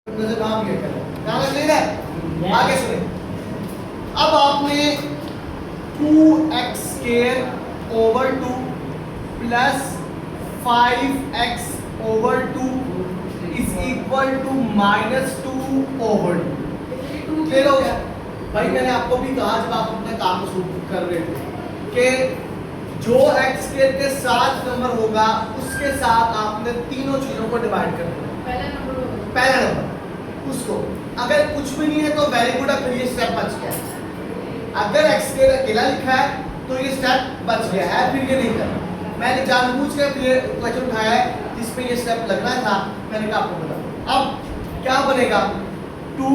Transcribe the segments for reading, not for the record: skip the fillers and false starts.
से काम किया क्या क्लियर है? आगे सुने। अब आपने 2x square over 2 plus 5x over 2 is equal to -2 over 2। Clear हो गया भाई? मैंने आपको भी कहा जब आप अपना काम शुरू कर रहे थे कि जो x स्क्वायर के साथ नंबर होगा उसके साथ आपने तीनों चीजों को डिवाइड कर देना। पहला नंबर उसको, अगर कुछ भी नहीं है तो वेरी गुड, अब ये स्टेप बच गया। अगर x स्क्वायर अकेला लिखा है तो ये स्टेप बच गया है, फिर ये नहीं करना। मैंने जानबूझ के क्वेश्चन उठाया है जिसमें ये स्टेप लगना था, मैंने कहा आपको बता। अब क्या बनेगा? 2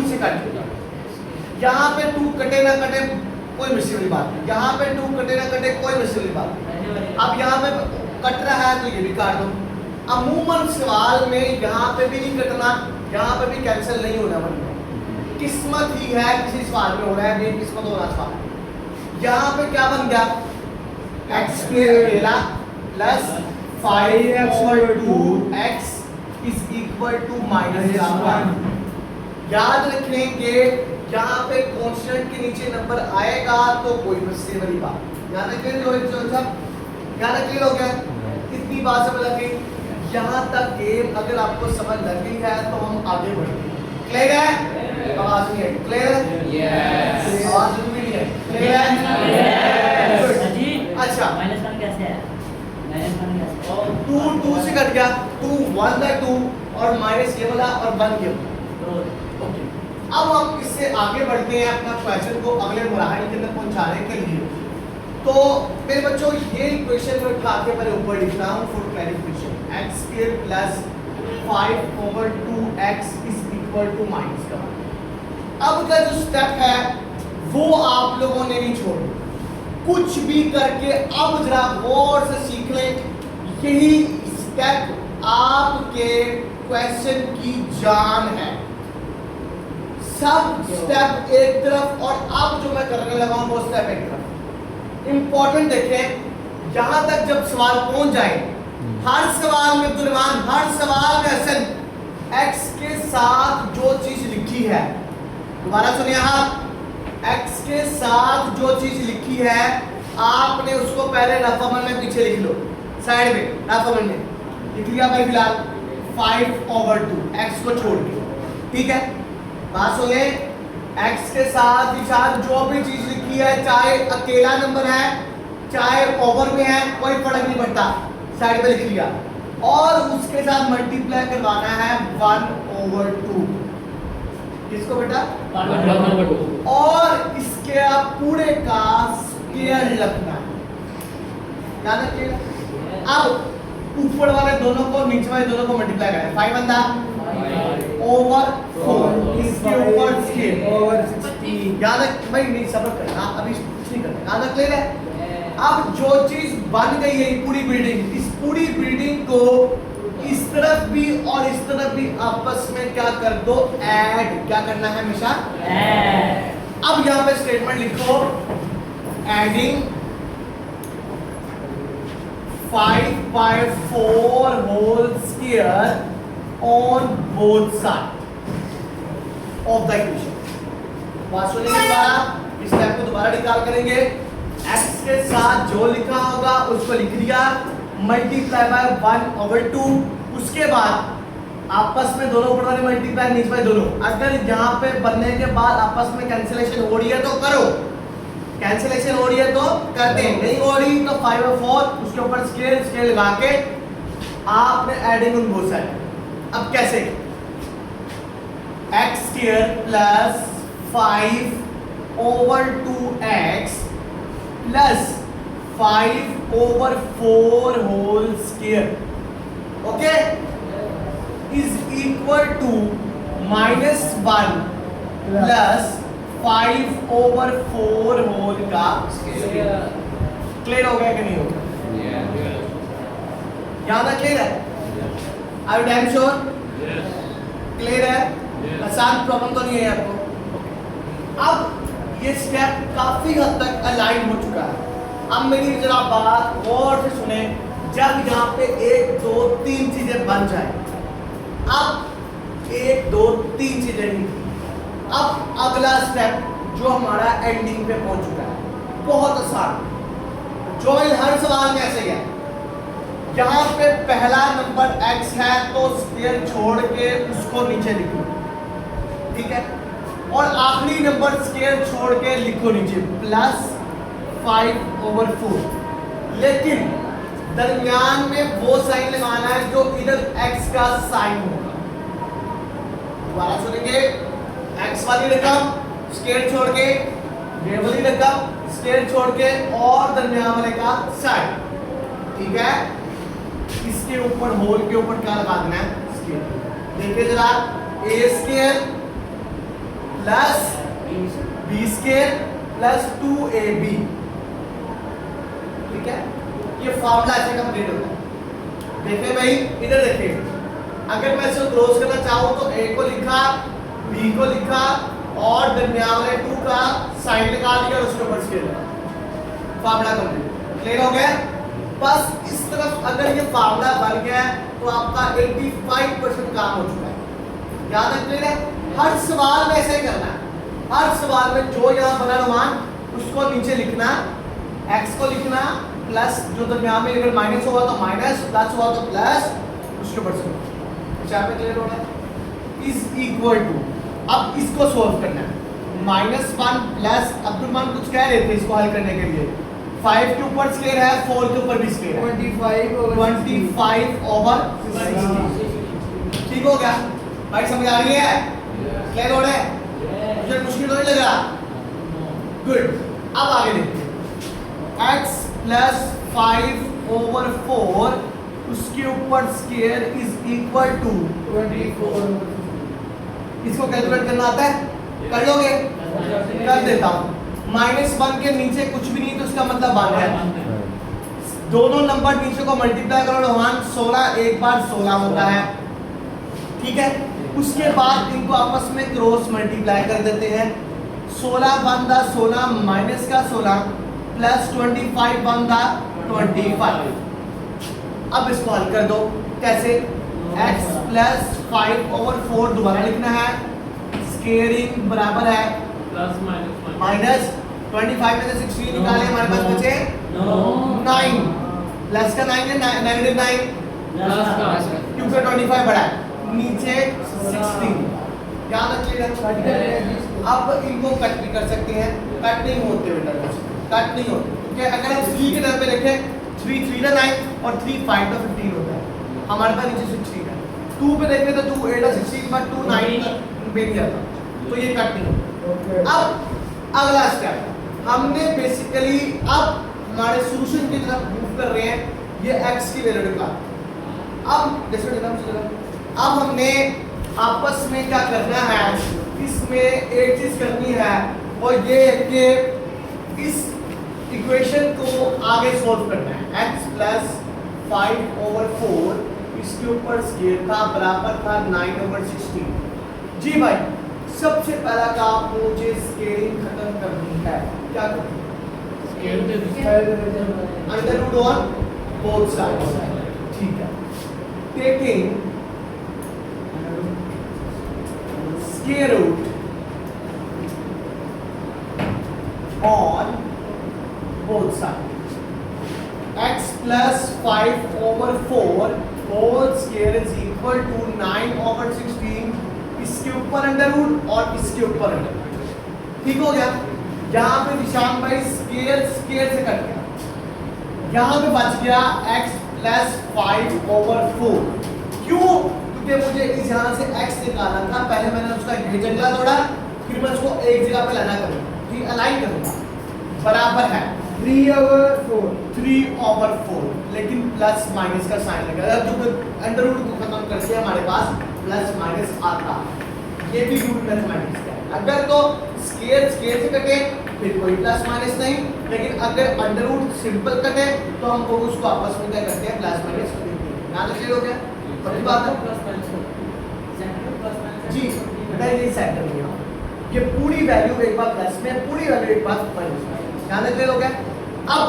से कट जाएगा। यहाँ पे 2 कटे ना कटे कोई मिस्टेक वाली बात नहीं, यहाँ पे 2 कटे ना कटे कोई मिस्टेक वाली बात नहीं। अब यहाँ पे कट रहा है तो ये भी काट दो। अमूमन सवाल में यहाँ पे भी नहीं कटना, यहाँ पे भी कैंसिल नहीं होना। मतलब किस्मत ही है, किसी सवाल में हो रहा है, बेकिस्मत हो रहा सवाल। यहाँ पे क्या बन गया? x स्क्वायर अकेला plus 5x over 2x is equal to -1। याद रखेंगे यहाँ पे कांस्टेंट के नीचे नंबर आएगा तो कोई मिस्टेक वाली बात। यहाँ तक क्लियर हो गया? यहाँ तक क्लियर हो गया? इतनी बात समझ लग गई? यहाँ तक गेम अगर आपको समझ लग गई है तो हम आगे बढ़ते हैं। क्लियर है? आवाज नहीं है? क्लियर है? यस। आवाज नहीं है? क्लियर है? जी। अच्छा, -1 कैसे है? -1 कैसे? 2 से कट गया, 2 1 बाय 2 और माइनस ये वाला और 1 ये वाला। ओके, अब हम इससे आगे बढ़ते हैं अपना क्वेश्चन को अगले मरहले के अंदर पहुंचाने के लिए। तो मेरे बच्चों ये इक्वेशन में उठा के मैंने ऊपर लिख रहा हूँ for clarification. x square plus 5 over 2x is equal to -1। अब का जो स्टेप है वो आप लोगों ने नहीं छोड़ना, कुछ भी करके अब जरा गौर से सीख लें। यही स्टेप आपके क्वेश्चन की जान है। सब स्टेप एक तरफ और अब जो मैं करने लगा हूं वो स्टेप एक तरफ। इंपॉर्टेंट देखें, यहां तक जब सवाल पहुंच जाए, हर सवाल में दुर्मान, हर सवाल में असल x के साथ जो चीज लिखी है, दोबारा सुनिए आप, x के साथ जो चीज लिखी है आपने उसको पहले रफअमल में पीछे लिख लो, साइड में रफअमल में लिख लिया भाई फिलहाल 5 ओवर 2 x को छोड़ के। ठीक है, बात सुनिए, x के साथ जो भी चीज लिखी है, चाहे अकेला नंबर है चाहे ओवर में है, कोई फर्क नहीं पड़ता, साइड पे लिख लिया। और उसके साथ मल्टीप्लाई करवाना है 1 ओवर 2। किसको बेटा? 1 ओवर 2। और इसके आप पूरे का स्क्वायर रखना है, याद रखिएगा। अब ऊपर वाले दोनों को नीचे वाले दोनों को मल्टीप्लाई करें, 5 बंदा ओवर 4, इसके ऊपर स्क्वायर ओवर 16। याद रख भाई, नहीं सब्र करना, अभी कुछ नहीं करना, याद रख ले रहे। अब जो चीज बन गई है पूरी बिल्डिंग, इस पूरी बिल्डिंग को इस तरफ भी और इस तरफ भी आपस में क्या कर दो? ऐड। क्या करना है हमेशा? ऐड। अब यहां पे स्टेटमेंट लिखो, adding 5/4 whole square on both side of the equation. बात सुनिए दोबारा, इस स्टेप को दोबारा निकाल करेंगे। x के साथ जो लिखा होगा उसको लिख लिया, मल्टीप्लाई बाय 1 ओवर 2। उसके बाद आपस में दोनों ऊपर वाले मल्टीप्लाई नीचे वाले दोनों। अगर यहाँ पे बनने के बाद आपस में कैंसिलेशन हो रही है तो करो, कैंसिलेशन हो रही है तो करते हैं, नहीं हो रही तो 5/4 उसके ऊपर स्केल लगा के आपने एडिंग उन बोथ साइड। अब कैसे? x square plus 5 over 2x plus 5 over 4 whole square, okay, is equal to -1 plus 5 over 4 whole का स्क्वायर। क्लियर हो गया कि नहीं हो गया? याद है? क्लियर है? Are you damn sure? Clear है? आसान प्रॉब्लम तो नहीं है आपको? अब ये स्टेप काफी हद तक अलाइन हो चुका है। अब मेरी जरा बात गौर से सुने, जब यहाँ पे 1 2 3 चीजें बन जाए, अब स्टेप जो हमारा एंडिंग पे पहुंच चुका है, बहुत आसान। जॉइन हर सवाल में ऐसे ही है। यहाँ पे पहला नंबर x है तो स्क्वायर छोड़ के उसको नीचे लिखो, ठीक है, और आखिरी नंबर स्क्वायर छोड़ के लिखो नीचे +5/4, लेकिन दरमियान में वो साइन लगाना है जो इधर x का साइन होगा। दोबारा सुनेंगे, x वाली रकम स्क्वायर छोड़ के, ये वाली रकम स्क्वायर छोड़ के और दरमियान वाले का साइन, ठीक है। इसके ऊपर होल के ऊपर क्या लगा देना है, स्क्वायर। देखिए जरा, a² plus b² plus 2ab, ठीक है, ये फार्मूला ऐसे कंप्लीट होता है। देखिए भाई, इधर देखिए, अगर मैं इसको क्लोज करना चाहूँ तो a को लिखा, b को लिखा और दरमियान वाले 2 का साइन लगा दिया और उसके ऊपर स्क्वायर लगा, फार्मूला कंप्लीट। क्लियर हो गया? बस इस तरफ अगर ये फार्मूला बन गया है तो आपका 85% काम हो चुका है। याद रख लेना, हर सवाल में ऐसे ही करना है। हर सवाल में जो यहाँ बना अनुमान उसको नीचे लिखना, x को लिखना प्लस, जो दरमियान में अगर माइनस हुआ तो माइनस, प्लस हुआ तो प्लस, उसके ऊपर से यहाँ पे क्लियर हो रहा है। इज इक्वल टू, अब इसको सोल्व करना है, -1 प्लस, अब्दुल मान कुछ कह रहे थे इसको हल करने के लिए, 5 के ऊपर स्क्वायर है, 4 के ऊपर भी स्क्वायर है, 25/60, ठीक हो गया भाई? समझ आ रही है? क्लियर हो रहा है? मुझे मुश्किल तो नहीं लग रहा? गुड। अब आगे देखते हैं, x प्लस 5/4 उसके ऊपर स्क्वायर इज इक्वल टू 24। इसको कैलकुलेट करना आता है? कर लोगे? कर देता हूँ। -1 के नीचे कुछ भी नहीं तो उसका मतलब 1 है। दोनों नंबर नीचे को मल्टीप्लाई करो, 16 एक बार 16 होता है, ठीक है। उसके बाद इनको आपस में क्रॉस मल्टीप्लाई कर देते हैं, 16 माइनस का 16 प्लस 25 25। अब इसको हल कर दो, कैसे? x प्लस 5/4 दोबारा लिखना है, स्क्वायरिंग बराबर है माइनस 25 में से 16 निकाले, हमारे पास बचे 9, प्लस का 9 है, नेगेटिव 9 क्योंकि 25 बड़ा है, नीचे 16। याद रखिएगा। अब इनको कट भी कर सकते हैं, कट नहीं होते बेटा, कट नहीं होते, क्योंकि अगर हम 3 के तरफ पे लिखें 3 3 का 9 और 3 5 का 15 होता है, हमारे पास नीचे 16 है। 2 पे देखें तो 2 8 16 बट 2 9 पे नहीं आता, तो ये कट नहीं होता। अब अगला स्टेप हमने बेसिकली अब हमारे सॉल्यूशन की तरफ मूव कर रहे हैं, ये x की वैल्यू निकाल। अब हमने आपस में क्या करना है, इसमें एक चीज करनी है और ये कि इस इक्वेशन को आगे सॉल्व करना है। x प्लस 5/4 इसके ऊपर स्क्वायर था, बराबर था 9/16। जी भाई, सबसे पहला काम मुझे स्केलिंग खत्म करनी है। क्या करनी है? Under root on both sides, ठीक है। Taking square root on both sides. X plus 5/4 whole square is equal to 9/16। इसके ऊपर अंडर रूट और इसके ऊपर अंडर रूट, ठीक हो गया। यहाँ पे निशान भाई स्क्वायर स्क्वायर से कट गया, यहाँ पे बच गया x plus 5/4। क्यों? क्योंकि मुझे इस यहाँ से x निकालना था, पहले मैंने उसका ये जगह तोड़ा, फिर मैं उसको एक जगह पे लाना करूँगा, ठीक, अलाइन करूँगा, बराबर है 3/4, लेकिन प्लस माइनस का साइन लगा, जो अंडर रूट को खत्म करके हमारे पास प्लस माइनस आता, ये भी रूट मैथमेटिक्स का है। अगर तो स्क्वायर स्क्वायर से कटे फिर कोई प्लस माइनस नहीं, लेकिन अगर अंडर रूट सिंपल कटे तो हम लोग उसको आपस में क्या करते हैं, प्लस माइनस करते हैं। यहाँ क्लियर हो गया? पहली बात है जी, ये सेंटर में ये पूरी वैल्यू एक बार प्लस में, पूरी वैल्यू एक बार माइनस में। यहाँ क्लियर हो गया? अब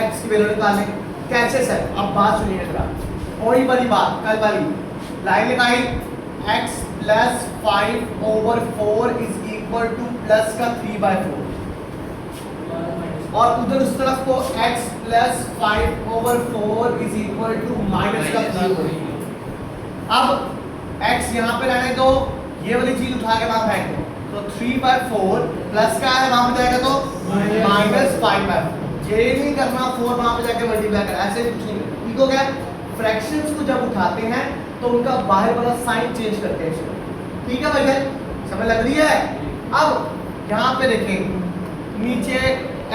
x की वैल्यू निकालें, कैसे सर? अब बात सुनिए जरा, वही वाली बात कल वाली लाइन लगाई, x plus 5/4 is equal to plus का 3/4 और उधर उस तरफ को x plus 5/4 is equal to minus का 3/4। अब x यहाँ पे रहने दो, ये वाली चीज उठा के वहां फेंक दो, तो 3/4 प्लस का है वहां पे जाएगा तो माइनस 5/4। ये नहीं करना 4 वहां पे जाके मल्टीप्लाई कर, ऐसे कुछ नहीं करना, ठीक हो गया। फ्रैक्शंस को जब उठाते हैं तो उनका बाहर वाला साइन चेंज करते हैं इसमें, ठीक है भैया, समझ लग रही है। अब यहाँ पे देखें नीचे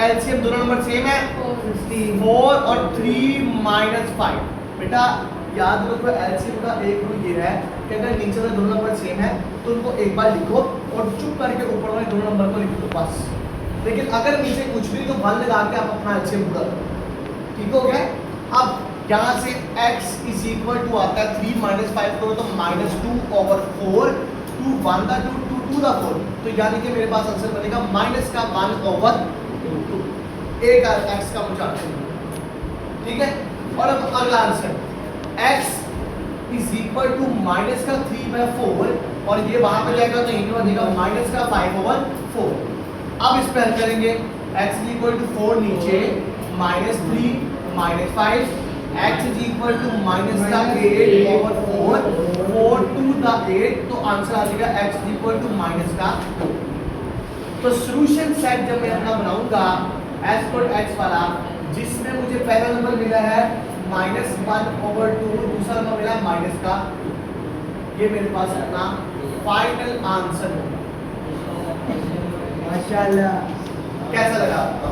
एलसीएम दोनों नंबर सेम है 4 और 3 माइनस 5। बेटा याद रखो एलसीएम का एक रूल ये है कि अगर नीचे वाले दोनों नंबर सेम है तो उनको एक बार लिखो और चुप करके ऊपर वाले दोनों नंबर को लिख दो बस। लेकिन अगर नीचे कुछ भी तो 1 लगा के आप अपना एलसीएम पूरा करो, ठीक हो गया। अब यहाँ से x इज इक्वल टू आता है 3 माइनस 5 करो तो -2/4, 2 1 का 2 2 2 का 4, तो यानी कि मेरे पास आंसर बनेगा माइनस का 1/2 एक x का मुझे आंसर, ठीक है। और अब अगला answer x is equal to minus का 3/4 और ये वहां पे जाएगा तो इनमें बनेगा माइनस का 5/4। अब इस पे हल करेंगे x इज इक्वल टू 4 नीचे -3 -5, x is equal to minus का 8/4, 4 2 द 8, तो आंसर आ जाएगा x is equal to minus का 2। तो सॉल्यूशन सेट जब मैं अपना बनाऊंगा s पर x वाला, जिसमें मुझे पहला नंबर मिला है -1/2, दूसरा नंबर मिला है माइनस का 2, ये मेरे पास अपना फाइनल आंसर होगा। माशाल्लाह। कैसा लगा आपको?